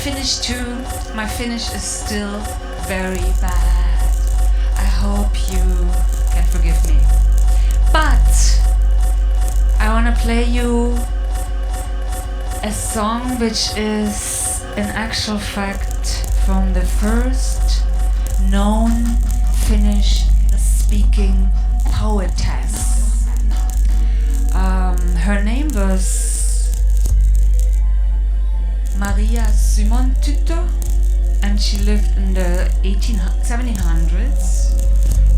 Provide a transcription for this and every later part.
Finnish too. My Finnish is still very bad. I hope you can forgive me. But I wanna play you a song which is in actual fact from the first known Finnish speaking poetess. Her name was Maria Symontytö, and she lived in the 1700s,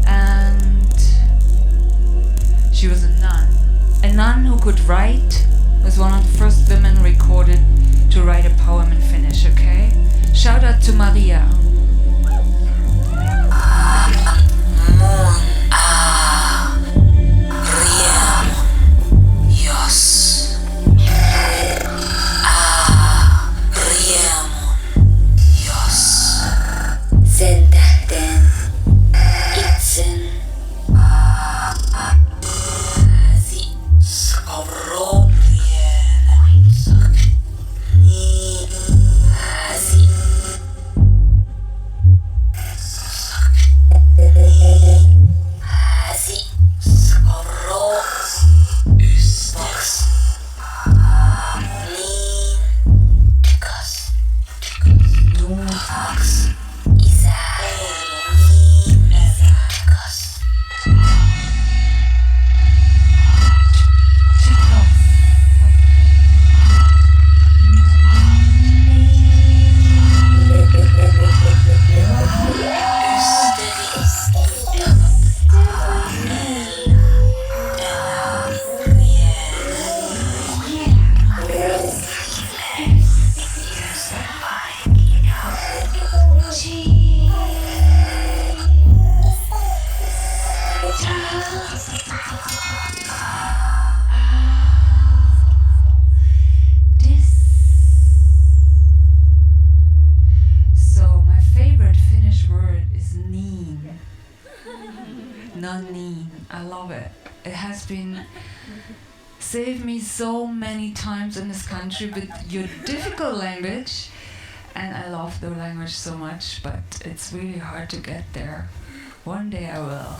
and she was a nun who could write, was one of the first women recorded to write a poem in Finnish, okay? Shout out to Maria. Sen tähden itsen Saved me so many times in this country with your difficult language, and I love the language so much, but it's really hard to get there. One day I will.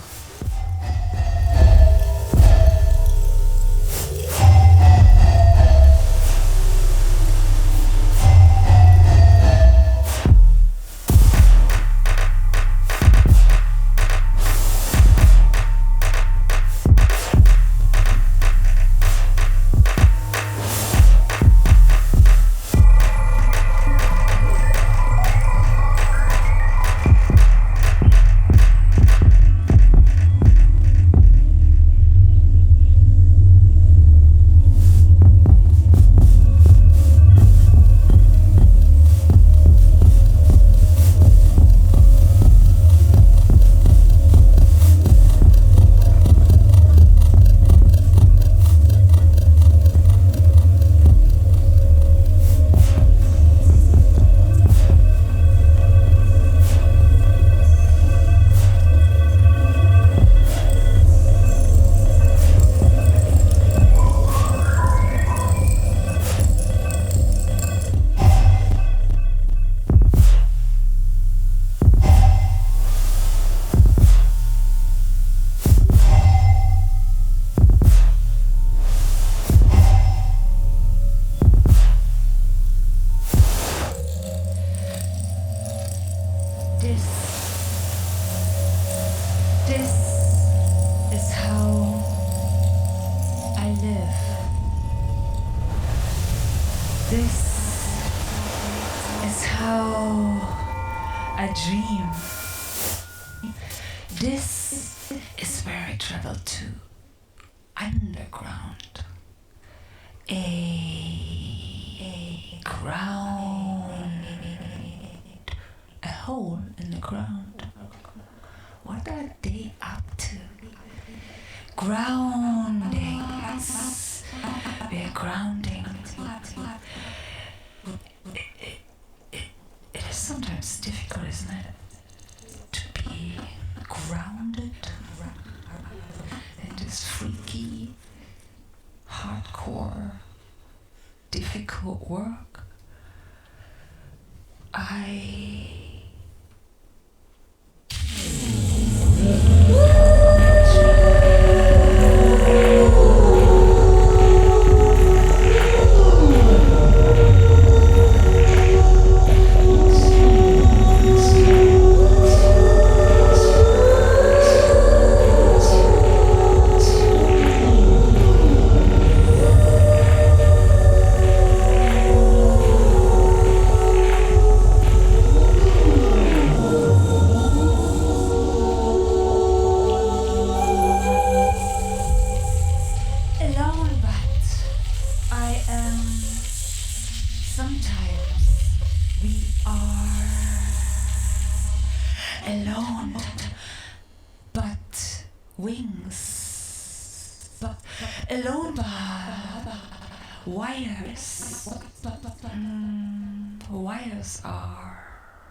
Wires are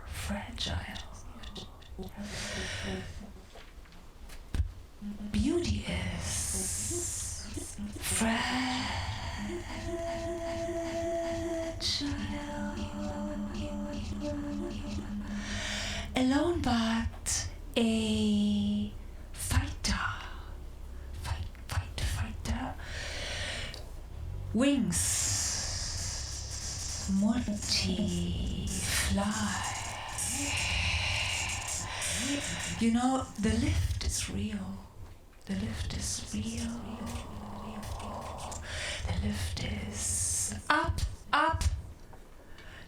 fragile. Beauty is fragile. Alone but a fighter. Fighter. Wings. Multi-fly. You know, the lift is real. The lift is real. The lift is up.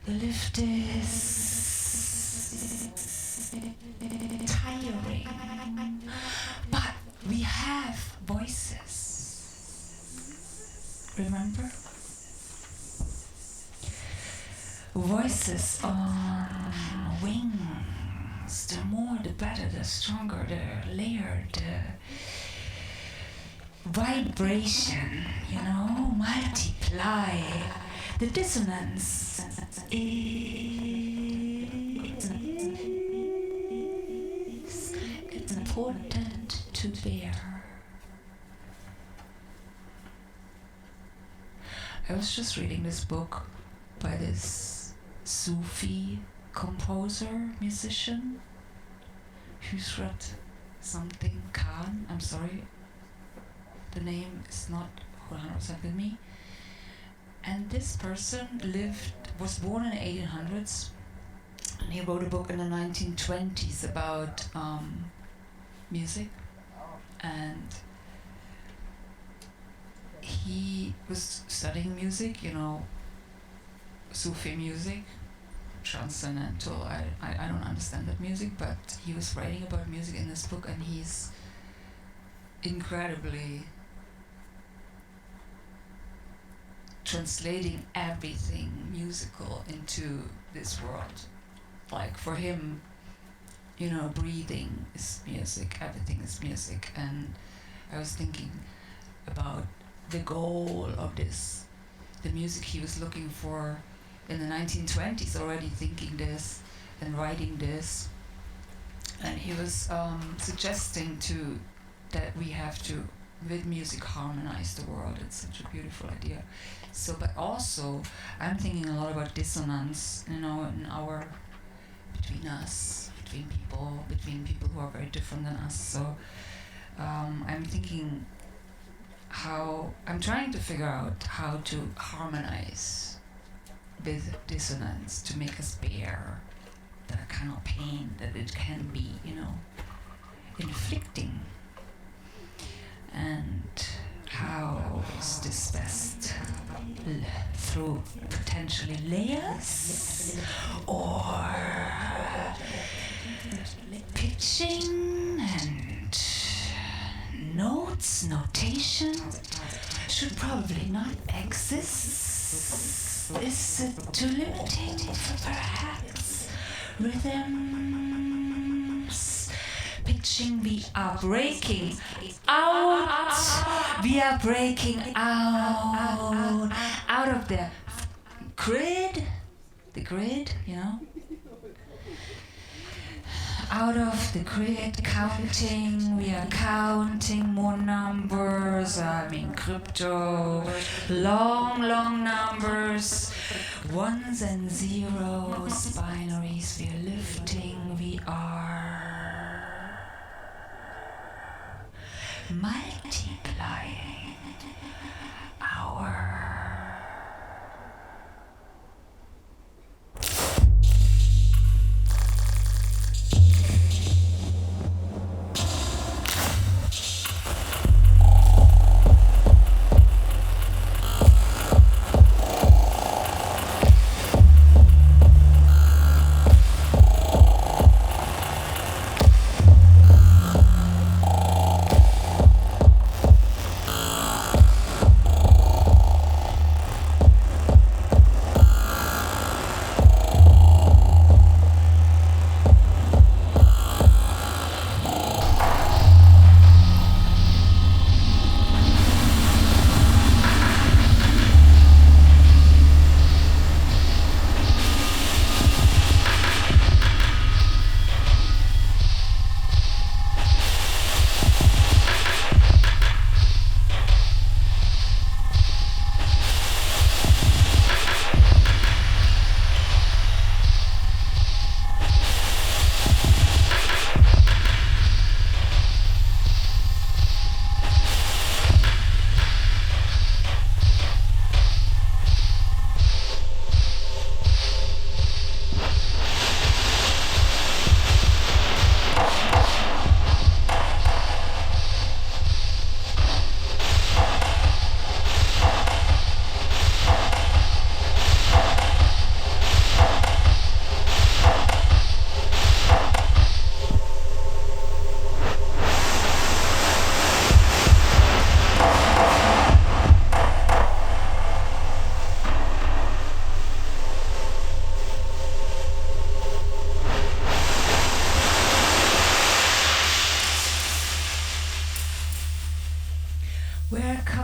The lift is tiring. But we have voices. Remember? Voices on wings. The more, the better, the stronger, the layered, the vibration, you know, multiply. The dissonance is important to bear. I was just reading this book by this Sufi composer, musician, who's read something, Khan, I'm sorry, the name is not 100% with me. And this person was born in the 1800s, and he wrote a book in the 1920s about music, and he was studying music, you know, Sufi music, transcendental. I don't understand that music, but he was writing about music in this book, and he's incredibly translating everything musical into this world. Like for him, you know, breathing is music, everything is music. And I was thinking about the goal of this, the music he was looking for in the 1920s, already thinking this and writing this. And he was suggesting that we have to, with music, harmonize the world. It's such a beautiful idea. So, but also, I'm thinking a lot about dissonance, you know, between us, between people who are very different than us. So, I'm thinking I'm trying to figure out how to harmonize with dissonance to make us bear the kind of pain that it can be, you know, inflicting. And how is this best? Through potentially layers or pitching and notation should probably not exist. Is it too limiting? Perhaps rhythms, pitching, we are breaking out. We are breaking out of the grid, you know. out of the grid counting. We are counting more numbers. I mean crypto, long numbers, ones and zeros, binaries. We are lifting. We are multiplying our.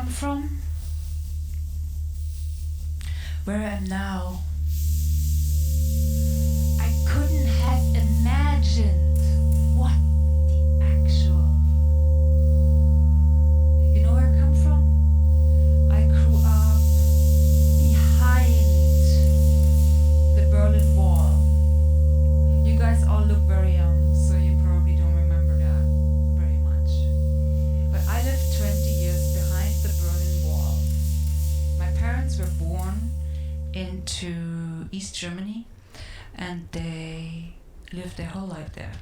From where I am now, I couldn't have imagined what the actual. You know where I come from? I grew up behind the Berlin Wall. You guys all look very young, so you probably don't remember that very much. But I lived 20 years behind the Berlin Wall. My parents were born into East Germany and they lived their whole life there.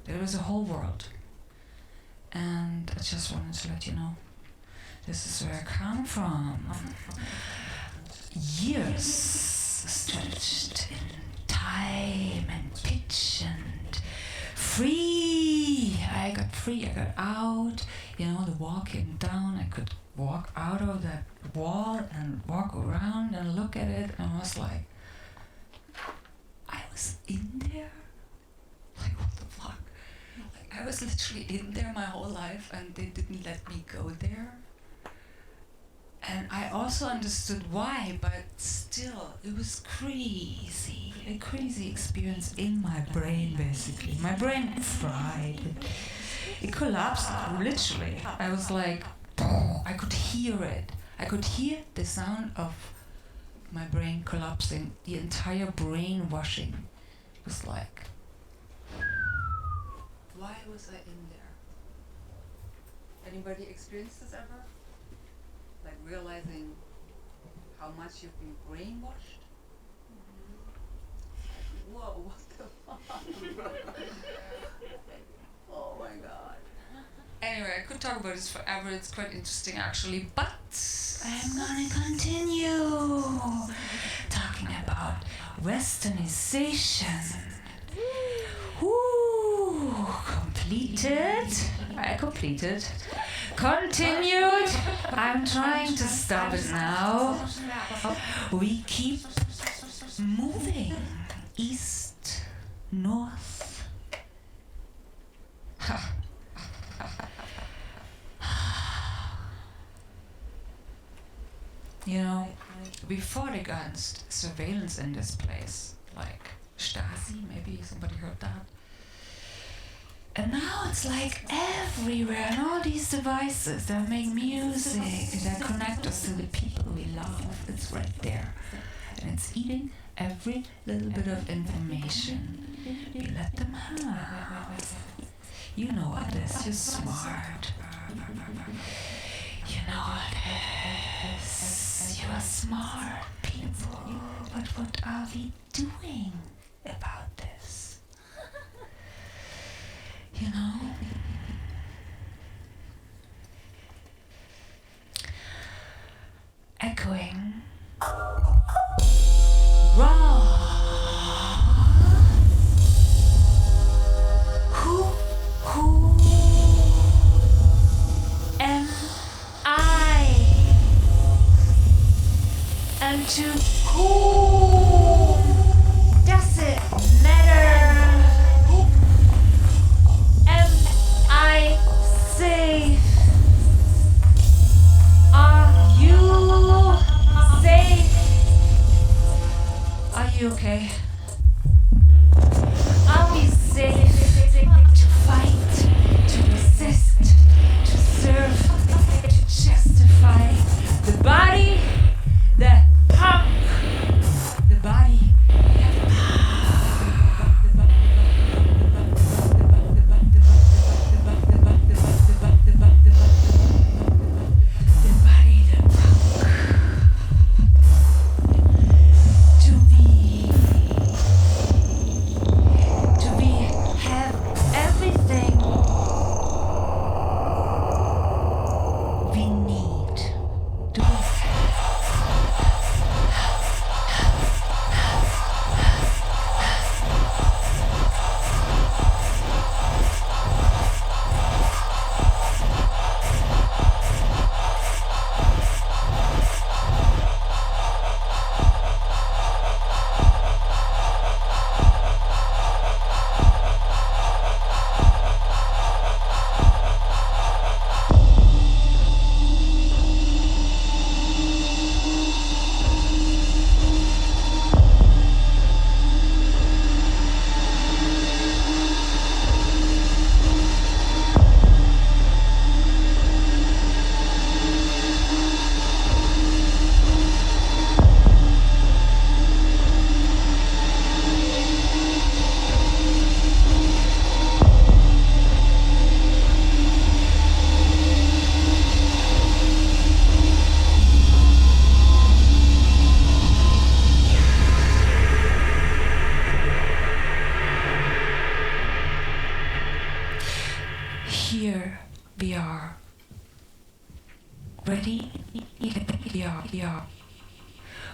There was a whole world. And I just wanted to let you know, this is where I come from. Years stretched in time and pitch and free. I got free, I got out. You know, the wall came down, I could walk out of that wall and walk around and look at it, and I was like, I was in there? Like, what the fuck? Like, I was literally in there my whole life and they didn't let me go there. And I also understood why, but still, it was crazy. A crazy experience in my brain, basically. My brain fried. It collapsed, literally. I was like, I could hear it. I could hear the sound of my brain collapsing. The entire brain washing. It was like, why was I in there? Anybody experienced this ever? Like realizing how much you've been brainwashed? Mm-hmm. Whoa, what the fuck? Oh my god. Anyway, I could talk about this forever, it's quite interesting actually, but I'm gonna continue talking about westernization. Woo! Completed. I completed. Continued. I'm trying to stop it now. We keep moving east, north. You know, we fought against surveillance in this place, like Stasi, maybe somebody heard that. And now it's like everywhere, and all these devices that make music, that connect us to the people we love, it's right there. And it's eating every little bit of information we let them have. You know what this, you're smart. You know what this, you are smart people. But what are we doing about this? You know? Echoing. Raw. Who am I? And to whom does it matter? Who am I safe? Are you safe? Are you okay? Are we safe to fight, to resist, to serve, to justify the body, the punk, the body,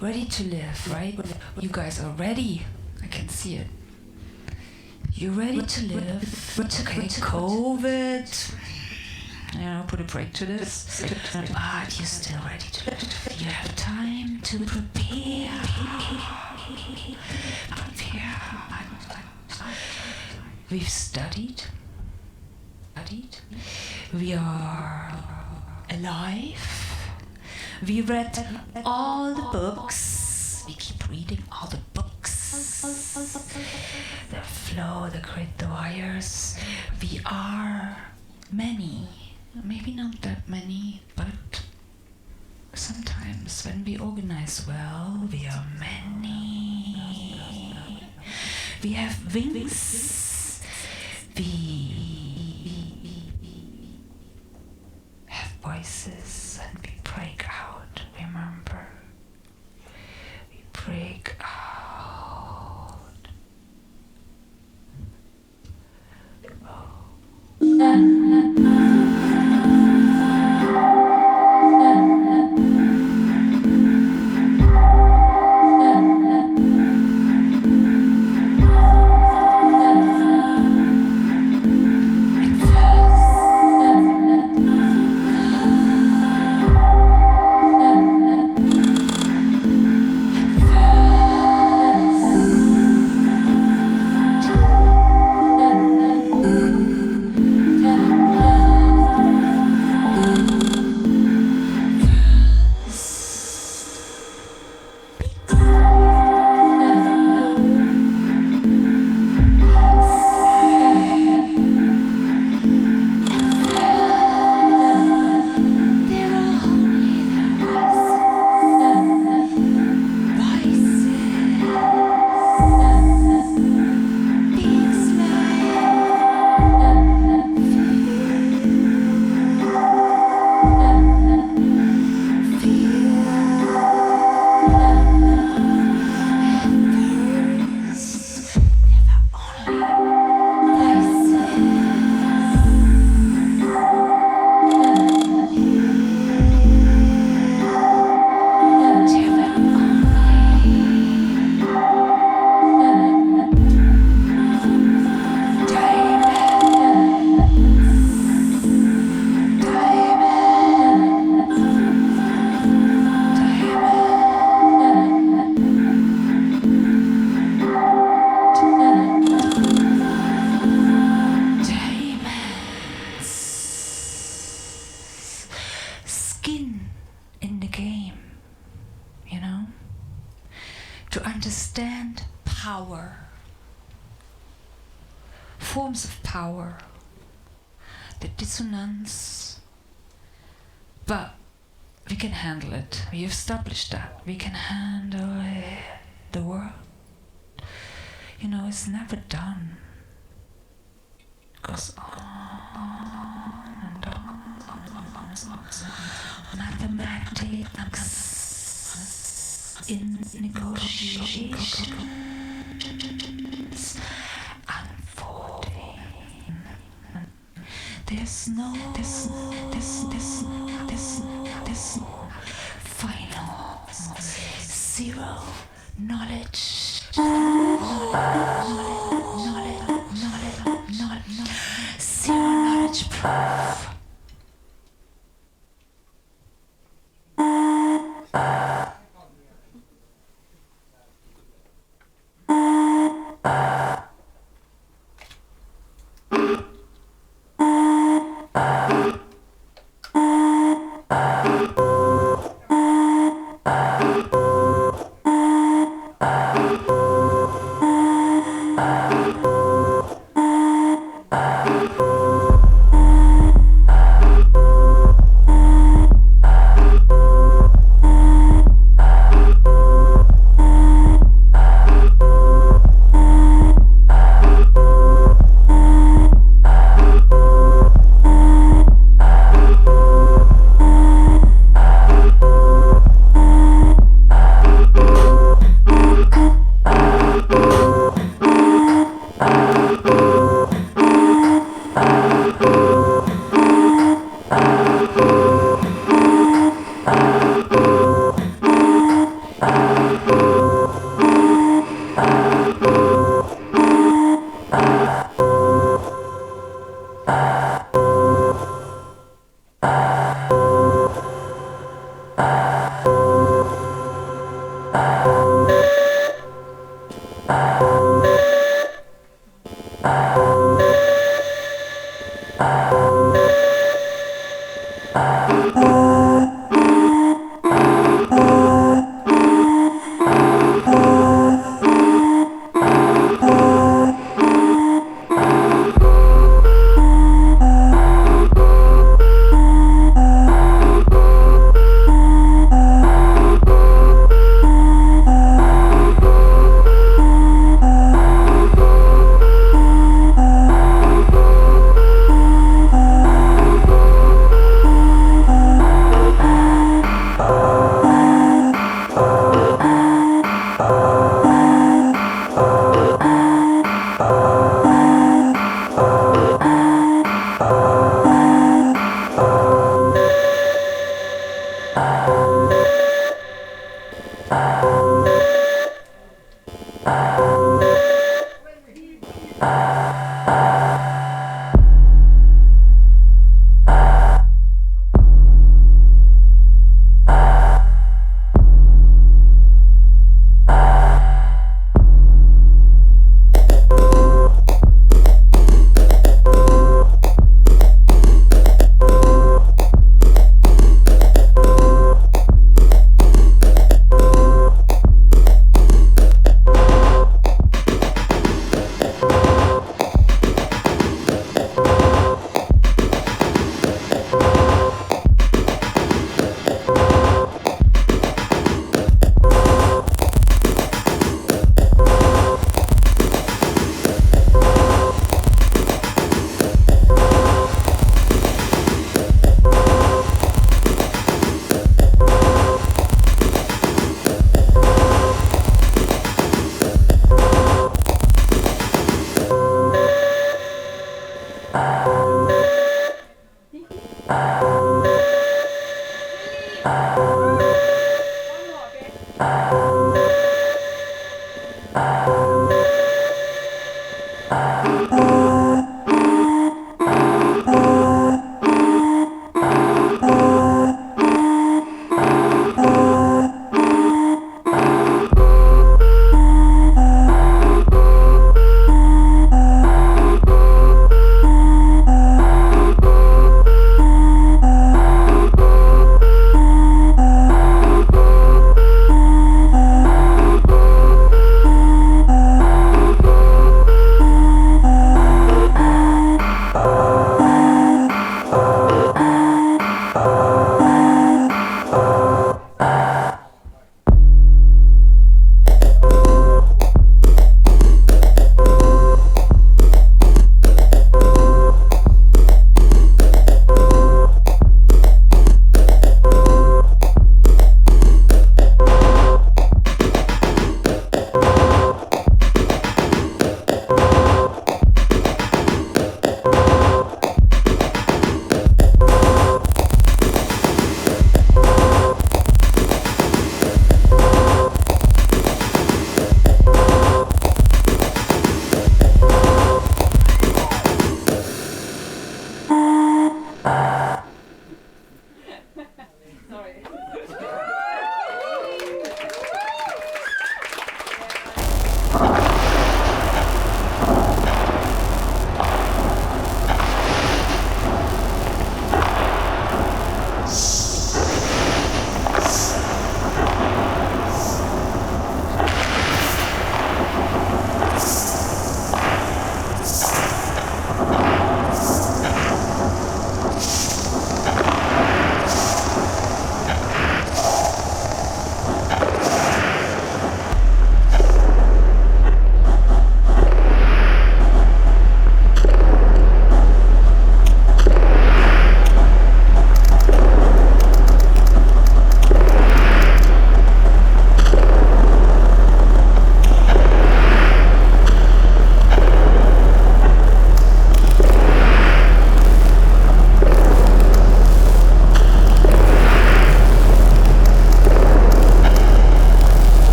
ready to live, right? You guys are ready. I can see it. You're ready to live. Okay, COVID. You know, put a break to this. But you're still ready to live. You have time to prepare. We've studied. We are alive. We read all the books. We keep reading all the books. The flow, the grid, the wires. We are many. Maybe not that many, but sometimes when we organize well, we are many. We have wings. We have voices, and we break out. Remember, we break out. forms of power, the dissonance, but we can handle it. We established that. We can handle it. The world, you know, it's never done. It goes on and on. Mathematics in negotiations unfolding. There's no final zero knowledge. Zero knowledge proof.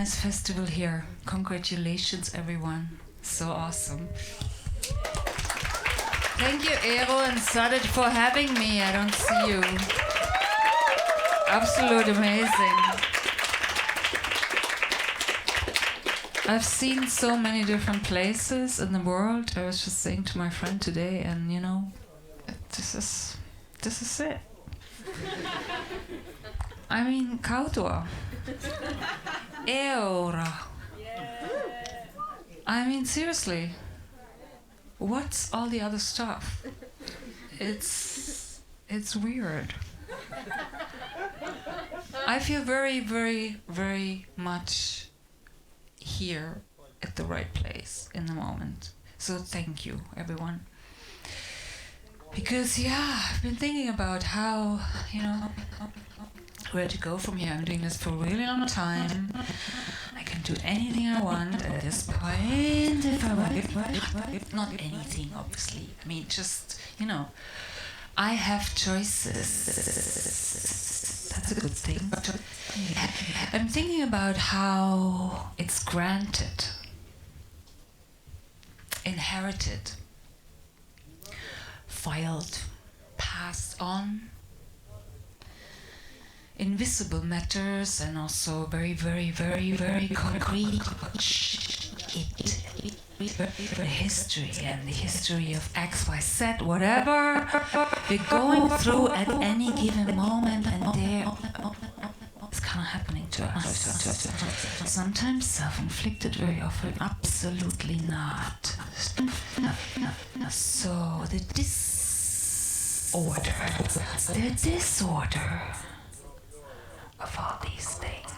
nice festival here. Congratulations, everyone. So awesome. Thank you, Eero and Sadet, for having me. I don't see you. Absolute amazing. I've seen so many different places in the world. I was just saying to my friend today, and you know, this is it. I mean, Kautua. Eura. I mean, seriously. What's all the other stuff? It's weird. I feel very, very, very much here at the right place in the moment. So thank you, everyone. Because I've been thinking about how, where to go from here. I'm doing this for a really long time. I can do anything I want at this point if I want. Not anything, obviously. I mean, just, I have choices. That's a good thing. I'm thinking about how it's granted, inherited, filed, passed on, invisible matters, and also very, very, very, very concrete. The history and the history of X, Y, Z, whatever we're going through at any given moment, and there it's kind of happening to us. Sometimes self-inflicted, very often absolutely not. So the disorder of all these things.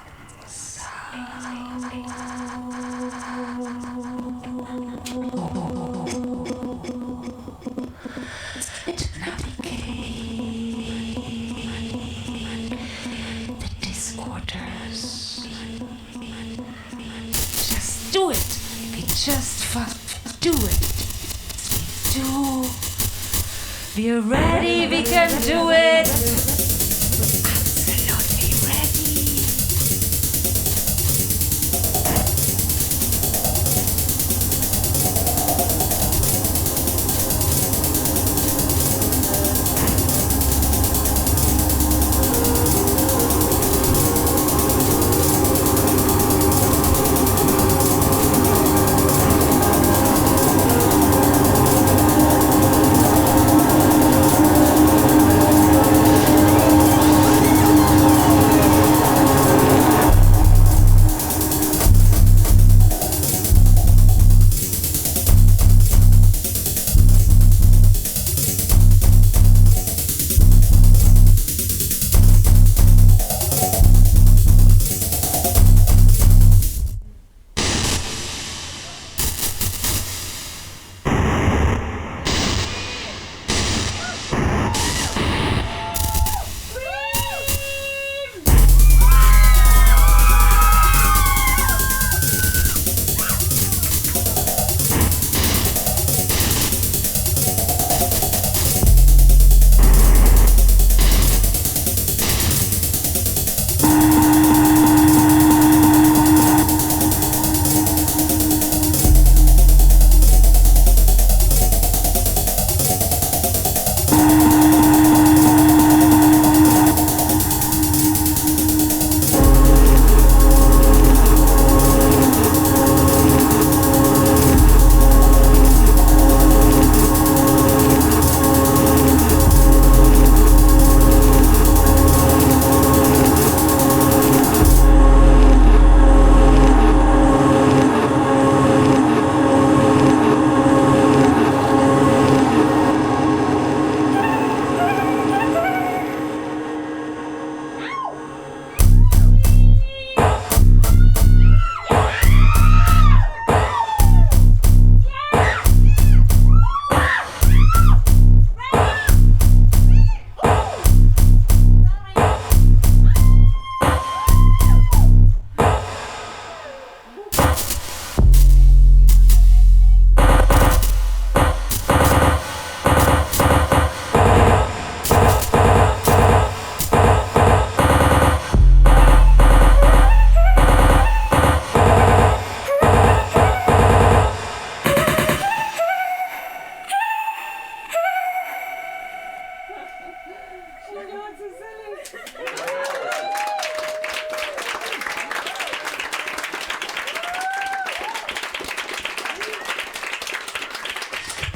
To navigate the disorders. Just do it. We just do it. We're ready. We can do it.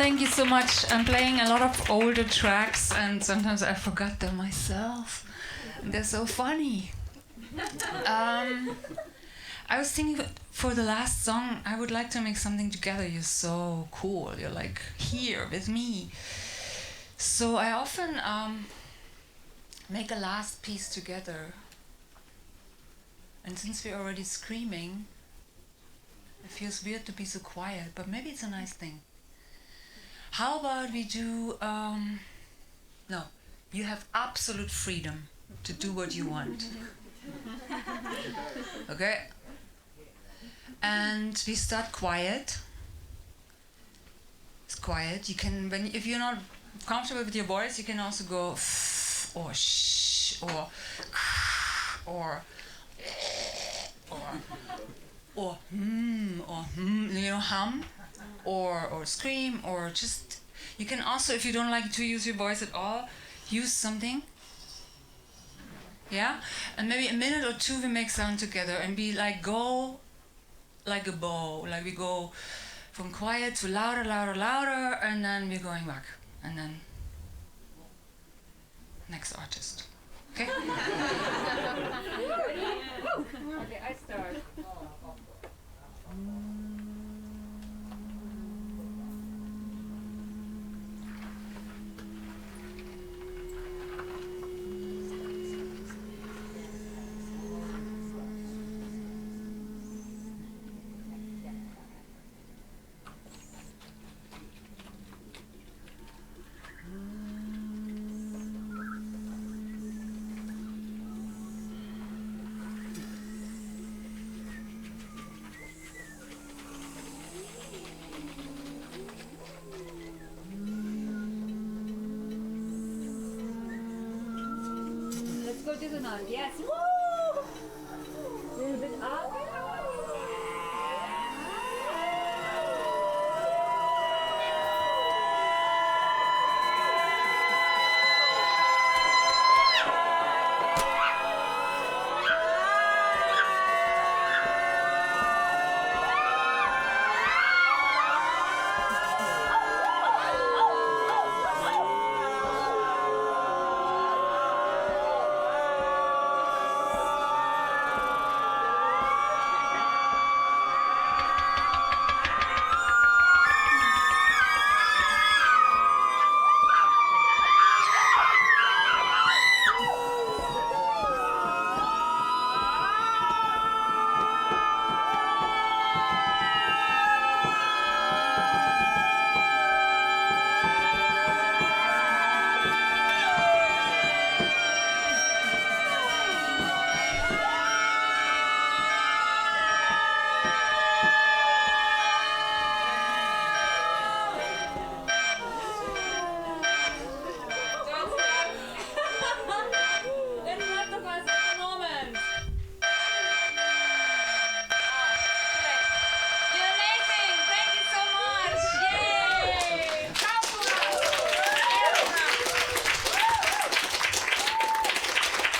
Thank you so much. I'm playing a lot of older tracks and sometimes I forgot them myself. They're so funny. I was thinking for the last song, I would like to make something together. You're so cool. You're like here with me. So I often make a last piece together. And since we're already screaming, it feels weird to be so quiet, but maybe it's a nice thing. How about we do, no, you have absolute freedom to do what you want. Okay? And we start quiet. It's quiet. You can, if you're not comfortable with your voice, you can also go or shh or you know, hum or scream or just, you can also, if you don't like to use your voice at all, use something. Yeah? And maybe a minute or two we make sound together and we like go like a bow, like we go from quiet to louder, louder, louder, and then we're going back. And then next artist. Okay? Okay, I start. Yes. Woo! A little bit up.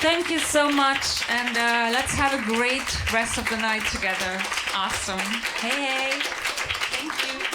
Thank you so much, and let's have a great rest of the night together. Awesome. Hey, hey. Thank you.